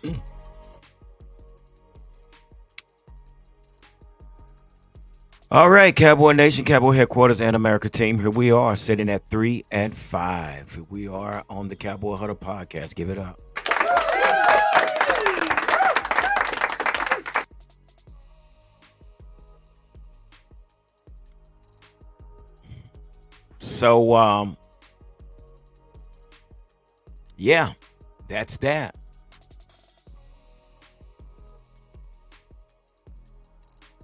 Mm. All right, Cowboy Nation, Cowboy Headquarters, and America team. Here we are sitting at 3-5. Here we are on the Cowboy Huddle podcast. Give it up. So, yeah, that's that.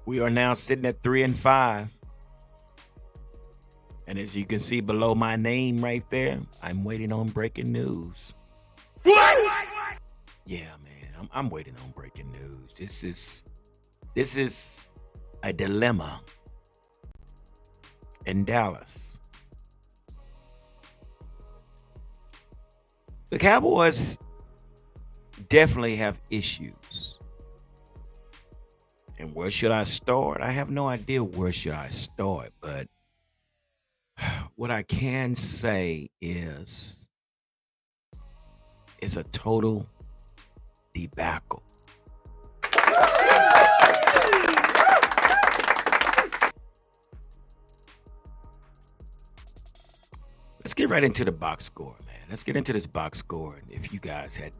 We are now sitting at 3-5. And as you can see below my name right there, I'm waiting on breaking news. Yeah, man, I'm waiting on breaking news. This is a dilemma in Dallas. The Cowboys definitely have issues. And where should I start? I have no idea where should I start, but what I can say is it's a total debacle. Let's get right into the box score, man. Let's get into this box score. And if you guys had.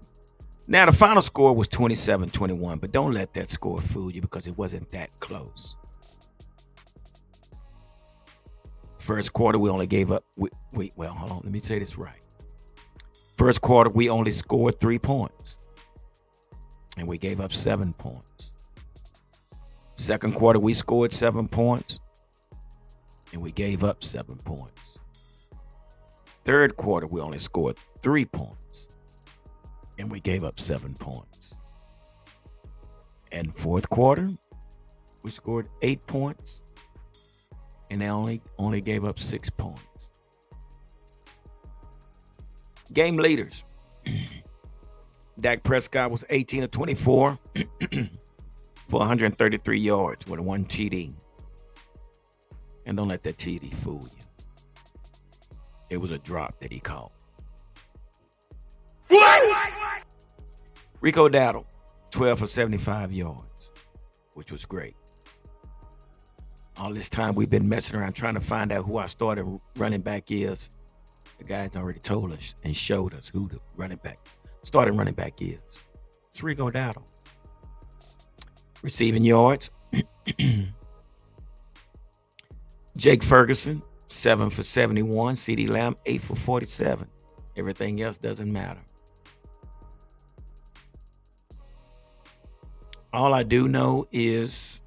Now, the final score was 27-21, but don't let that score fool you because it wasn't that close. First quarter, we only gave up. Well, hold on. Let me say this right. First quarter, we only scored 3 points, and we gave up 7 points. Second quarter, we scored 7 points, and we gave up 7 points. Third quarter, we only scored 3 points, and we gave up 7 points. And fourth quarter, we scored 8 points, and they only gave up 6 points. Game leaders. Dak Prescott was 18 of 24 for 133 yards with 1 TD. And don't let that TD fool you. It was a drop that he caught. Rico Dowdle, 12 for 75 yards, which was great. All this time we've been messing around trying to find out who our starting running back is. The guy's already told us and showed us who the starting running back is. It's Rico Dowdle. Receiving yards. Jake Ferguson, 7 for 71. CeeDee Lamb, 8 for 47. Everything else doesn't matter. All I do know is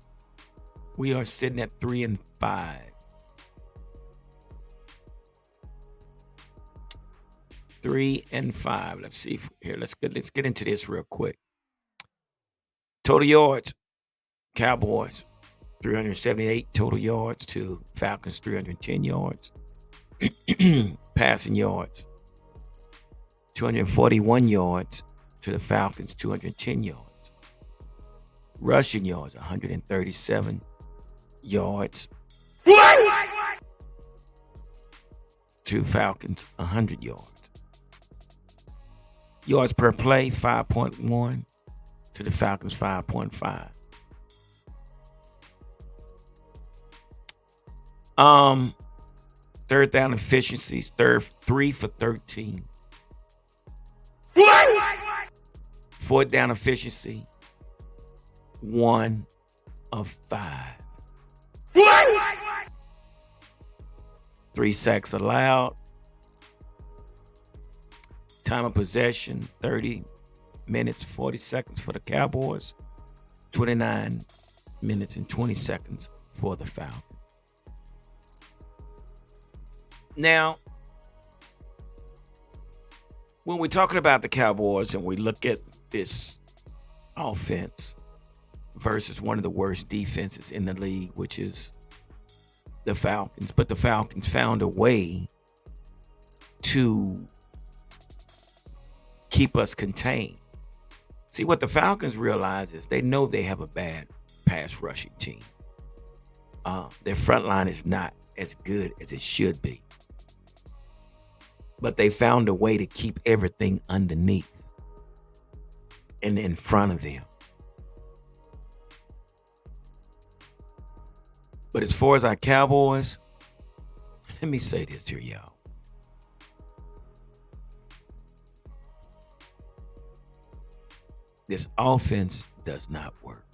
we are sitting at 3-5. 3-5. Let's see here. Let's get into this real quick. Total yards. Cowboys 378 total yards to Falcons 310 yards. Passing yards 241 yards to the Falcons 210 yards. Rushing yards 137 yards to Falcons 100 yards. Yards per play 5.1 to the Falcons 5.5. Third down efficiencies, 3 for 13. Fourth down efficiency, 1 of 5. 3 sacks allowed. Time of possession, 30 minutes, 40 seconds for the Cowboys. 29 minutes and 20 seconds for the Falcons. Now, when we're talking about the Cowboys and we look at this offense versus one of the worst defenses in the league, which is the Falcons, but the Falcons found a way to keep us contained. See, what the Falcons realize is they know they have a bad pass rushing team. Their front line is not as good as it should be. But they found a way to keep everything underneath. in front of them. But as far as our Cowboys, let me say this here, y'all. This offense does not work.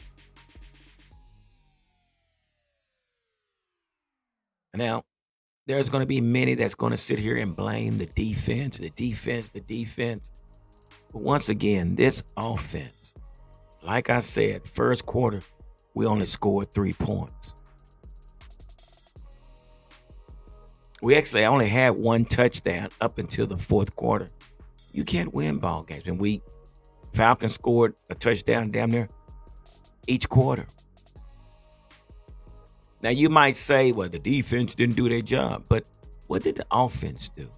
Now, there's going to be many that's going to sit here and blame the defense, the defense, the defense. But once again, this offense, like I said, first quarter, we only scored 3 points. We actually only had 1 touchdown up until the fourth quarter. You can't win ball games. And Falcons scored a touchdown damn near each quarter. Now, you might say, well, the defense didn't do their job. But what did the offense do?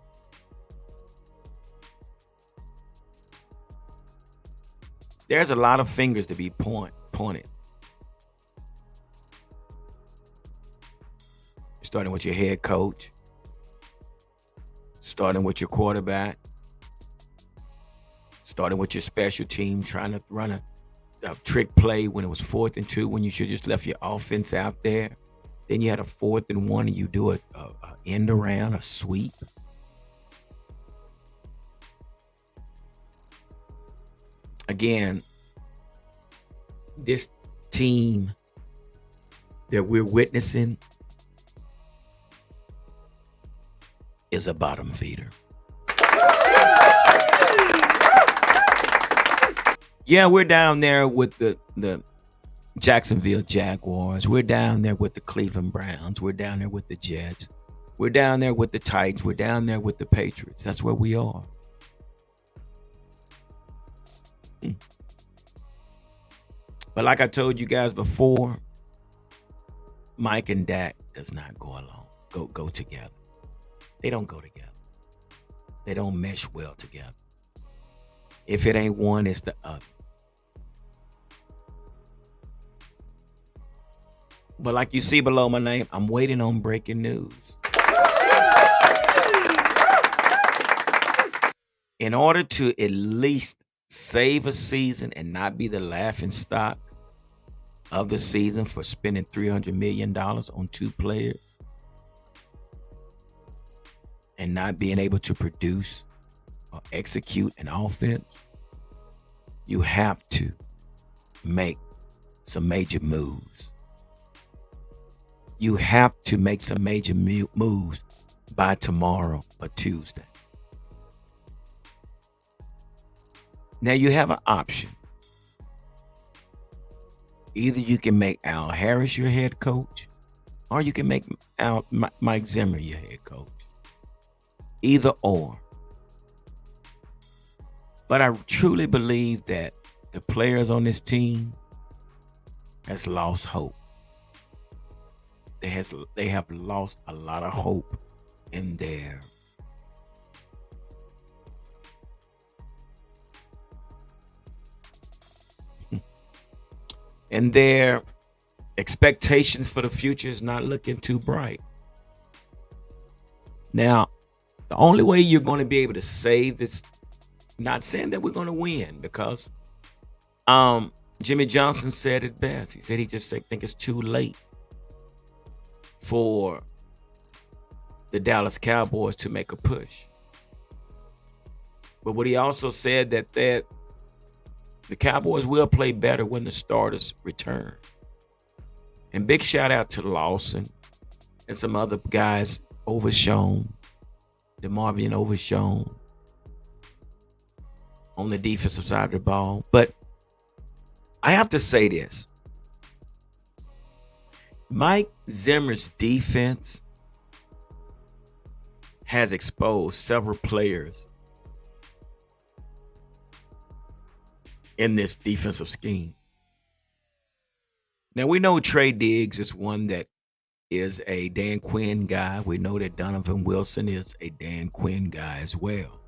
There's a lot of fingers to be pointed. Starting with your head coach. Starting with your quarterback. Starting with your special team, trying to run a trick play when it was 4th and 2, when you should just left your offense out there. Then you had a 4th and 1, and you do a end around, a sweep. Again, this team that we're witnessing is a bottom feeder. Yeah, we're down there with the Jacksonville Jaguars. We're down there with the Cleveland Browns. We're down there with the Jets. We're down there with the Titans. We're down there with the Patriots. That's where we are. But like I told you guys before, Mike and Dak does not go together. They don't go together. They don't mesh well together. If it ain't one, it's the other. But like you see below my name, I'm waiting on breaking news. In order to at least save a season and not be the laughing stock of the season for spending $300 million on 2 players and not being able to produce or execute an offense, you have to make some major moves. You have to make some major moves by tomorrow or Tuesday. Now you have an option. Either you can make Al Harris your head coach, or you can make Mike Zimmer your head coach. Either or. But I truly believe that the players on this team has lost hope. They have lost a lot of hope in their expectations for the future is not looking too bright. Now, the only way you're going to be able to save this, not saying that we're going to win, because Jimmy Johnson said it best. He said he just think it's too late for the Dallas Cowboys to make a push. But what he also said that the Cowboys will play better when the starters return. And big shout out to Lawson and some other guys, Overshown, DeMarvion Overshown, on the defensive side of the ball. But I have to say this. Mike Zimmer's defense has exposed several players in this defensive scheme. Now, we know Trey Diggs is one that is a Dan Quinn guy. We know that Donovan Wilson is a Dan Quinn guy as well.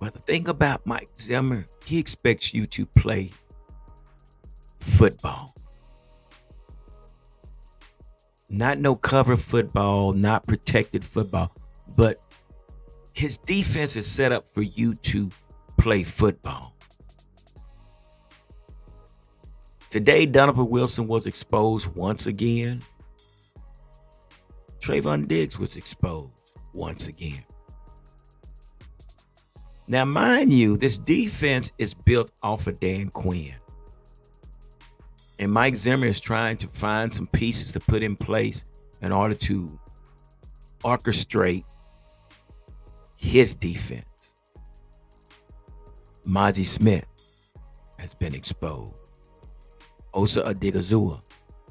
But the thing about Mike Zimmer, he expects you to play football. Not no cover football, not protected football, but his defense is set up for you to play football. Today, Donovan Wilson was exposed once again. Trayvon Diggs was exposed once again. Now, mind you, this defense is built off of Dan Quinn. And Mike Zimmer is trying to find some pieces to put in place in order to orchestrate his defense. Mozzie Smith has been exposed. Osa Odigizua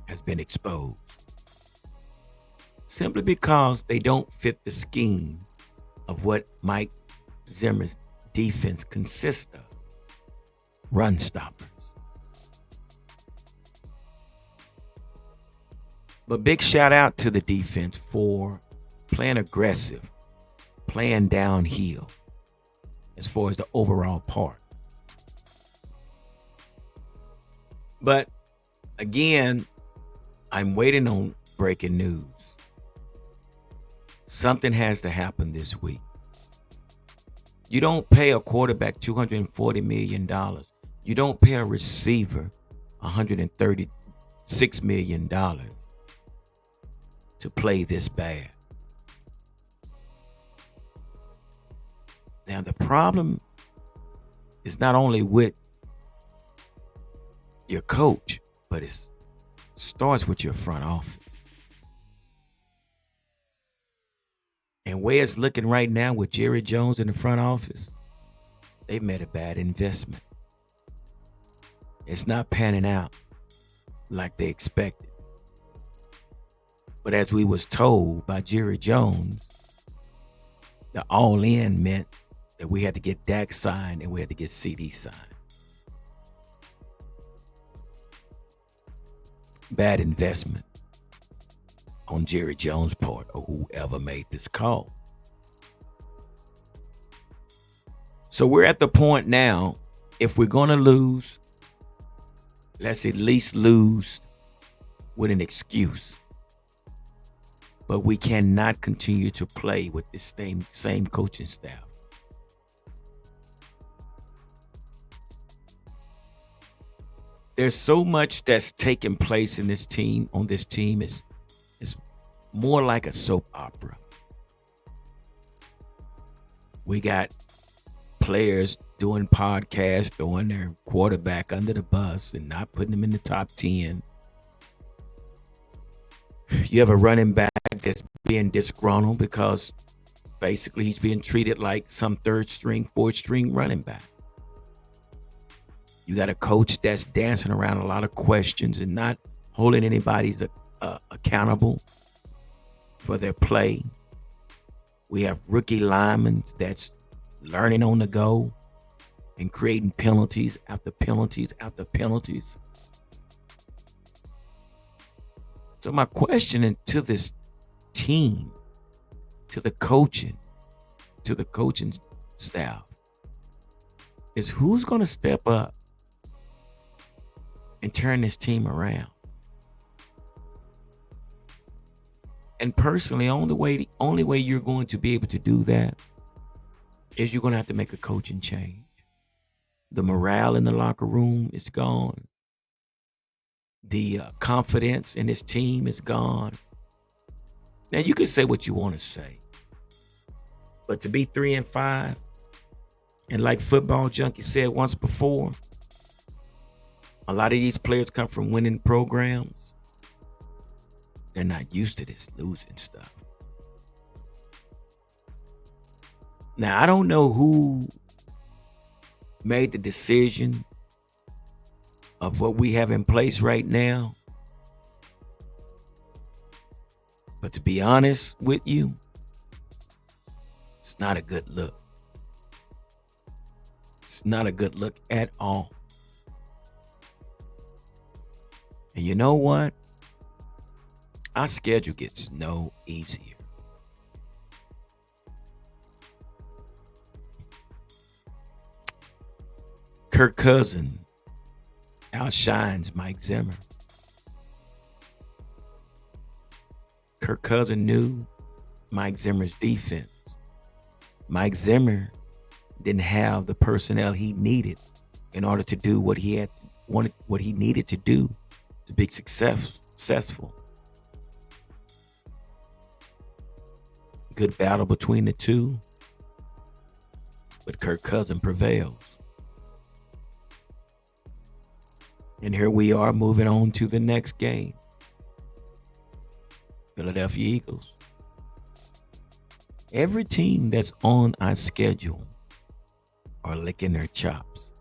has been exposed. Simply because they don't fit the scheme of what Mike Zimmer's defense consists of. Run stoppers. But big shout out to the defense for playing aggressive, playing downhill as far as the overall part. But again, I'm waiting on breaking news. Something has to happen this week. You don't pay a quarterback $240 million. You don't pay a receiver $136 million to play this bad. Now, the problem is not only with your coach, but it starts with your front office. And where it's looking right now with Jerry Jones in the front office, they made a bad investment. It's not panning out like they expected. But as we was told by Jerry Jones, the all-in meant that we had to get Dak signed and we had to get CD signed. Bad investment on Jerry Jones' part or whoever made this call. So we're at the point now, if we're going to lose, let's at least lose with an excuse. But we cannot continue to play with this same coaching staff. There's so much that's taking place in this team, on this team. It's more like a soap opera. We got players doing podcasts, throwing their quarterback under the bus and not putting them in the top 10. You have a running back that's being disgruntled because basically he's being treated like some third string, fourth string running back. You got a coach that's dancing around a lot of questions and not holding anybody's accountable for their play. We have rookie linemen that's learning on the go and creating penalties after penalties after penalties. So my question to this team, to the coaching staff, is who's going to step up and turn this team around? And personally, the only way you're going to be able to do that is you're going to have to make a coaching change. The morale in the locker room is gone. The confidence in this team is gone. Now, you can say what you want to say, but to be 3-5, and like Football Junkie said once before, a lot of these players come from winning programs. They're not used to this losing stuff. Now, I don't know who made the decision of what we have in place right now. But to be honest with you, it's not a good look. It's not a good look at all. And you know what? Our schedule gets no easier. Kirk Cousins outshines Mike Zimmer. Kirk Cousins knew Mike Zimmer's defense. Mike Zimmer didn't have the personnel he needed in order to do what he had what he needed to do to be successful. Good battle between the two, but Kirk Cousins prevails. And here we are moving on to the next game. Philadelphia Eagles. Every team that's on our schedule are licking their chops.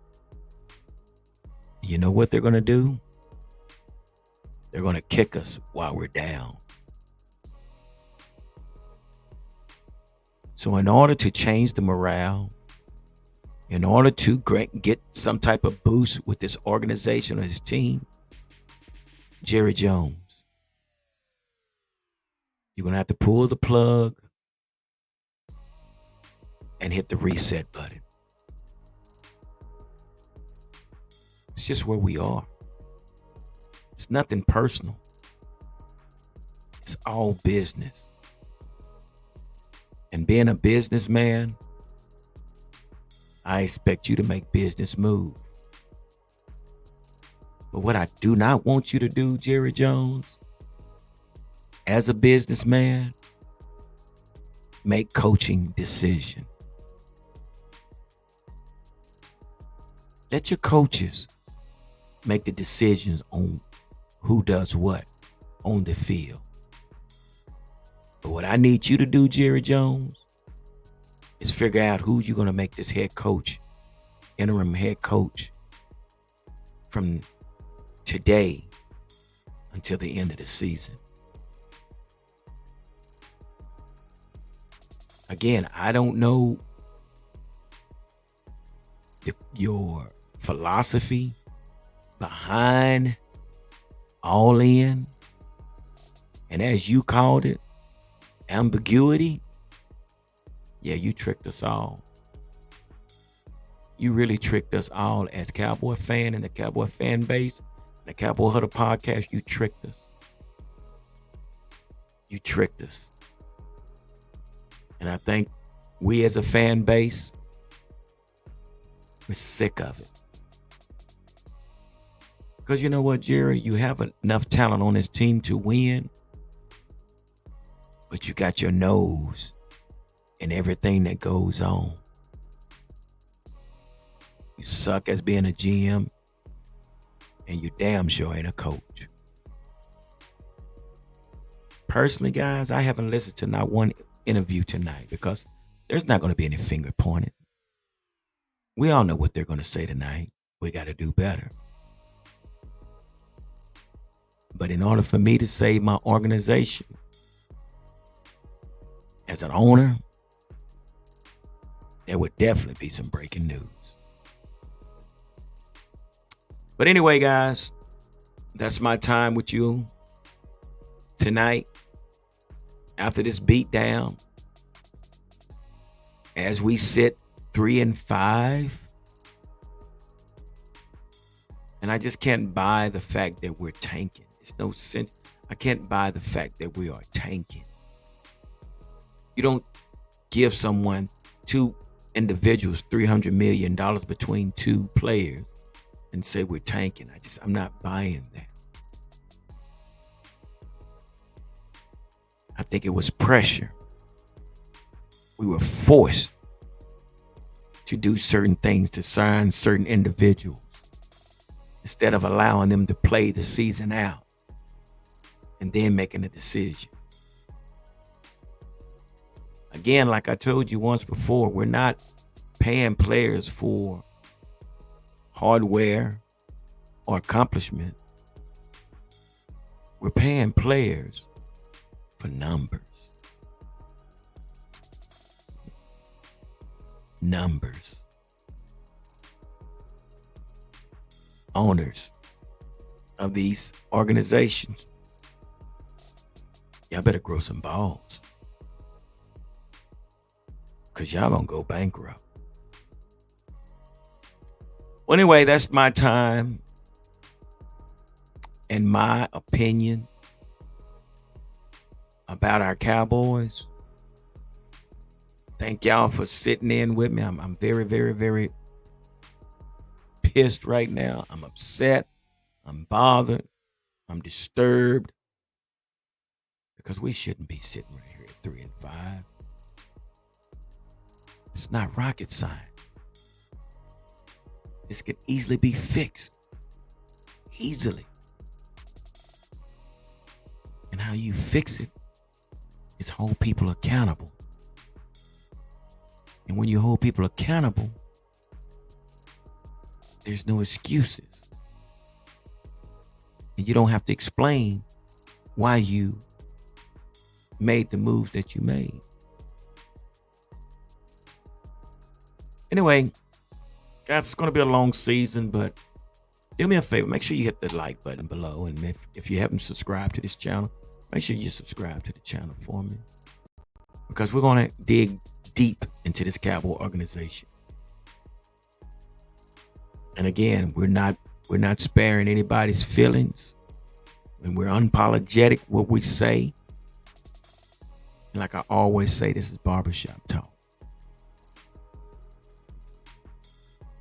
You know what they're going to do? They're going to kick us while we're down. So in order to change the morale, in order to get some type of boost with this organization or this team, Jerry Jones, you're going to have to pull the plug and hit the reset button. It's just where we are. It's nothing personal. It's all business. And being a businessman, I expect you to make business move. But what I do not want you to do, Jerry Jones, as a businessman, make coaching decisions. Let your coaches make the decisions on who does what on the field. But what I need you to do, Jerry Jones, is figure out who you're going to make this head coach, interim head coach, from today until the end of the season. Again, I don't know your philosophy behind all in, and as you called it, ambiguity. Yeah, you tricked us all. You really tricked us all as Cowboy fan and the Cowboy fan base, the Cowboy Huddle podcast. You tricked us. You tricked us. And I think we as a fan base, we're sick of it. Because you know what, Jerry? You have enough talent on this team to win, but you got your nose in everything that goes on. You suck as being a GM, and you damn sure ain't a coach. Personally, guys, I haven't listened to not one interview tonight because there's not going to be any finger pointed. We all know what they're going to say tonight. We got to do better. But in order for me to save my organization as an owner, there would definitely be some breaking news. But anyway, guys, that's my time with you tonight. After this beatdown, as we sit 3-5, and I just can't buy the fact that we're tanking. It's no sense. I can't buy the fact that we are tanking. You don't give someone, two individuals, $300 million between two players and say we're tanking. I'm not buying that. I think it was pressure. We were forced to do certain things, to sign certain individuals, instead of allowing them to play the season out and then making a decision. Again, like I told you once before, we're not paying players for hardware or accomplishment. We're paying players for numbers. Numbers. Owners of these organizations, y'all better grow some balls, because y'all gonna go bankrupt. Well, anyway, that's my time and my opinion about our Cowboys. Thank y'all for sitting in with me. I'm very, very, very pissed right now. I'm upset. I'm bothered. I'm disturbed. Because we shouldn't be sitting right here at 3-5. It's not rocket science. This could easily be fixed. Easily. And how you fix it is hold people accountable. And when you hold people accountable, there's no excuses. And you don't have to explain why you made the moves that you made. Anyway, guys, it's going to be a long season, but do me a favor. Make sure you hit the like button below. And if you haven't subscribed to this channel, make sure you subscribe to the channel for me. Because we're going to dig deep into this Cowboy organization. And again, we're not sparing anybody's feelings. And we're unapologetic what we say. And like I always say, this is barbershop talk.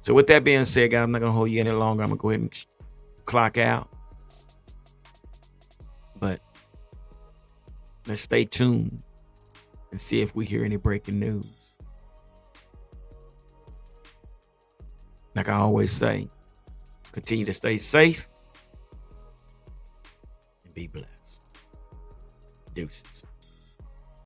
So with that being said, guys, I'm not going to hold you any longer. I'm going to go ahead and clock out. But let's stay tuned and see if we hear any breaking news. Like I always say, continue to stay safe and be blessed. Deuces.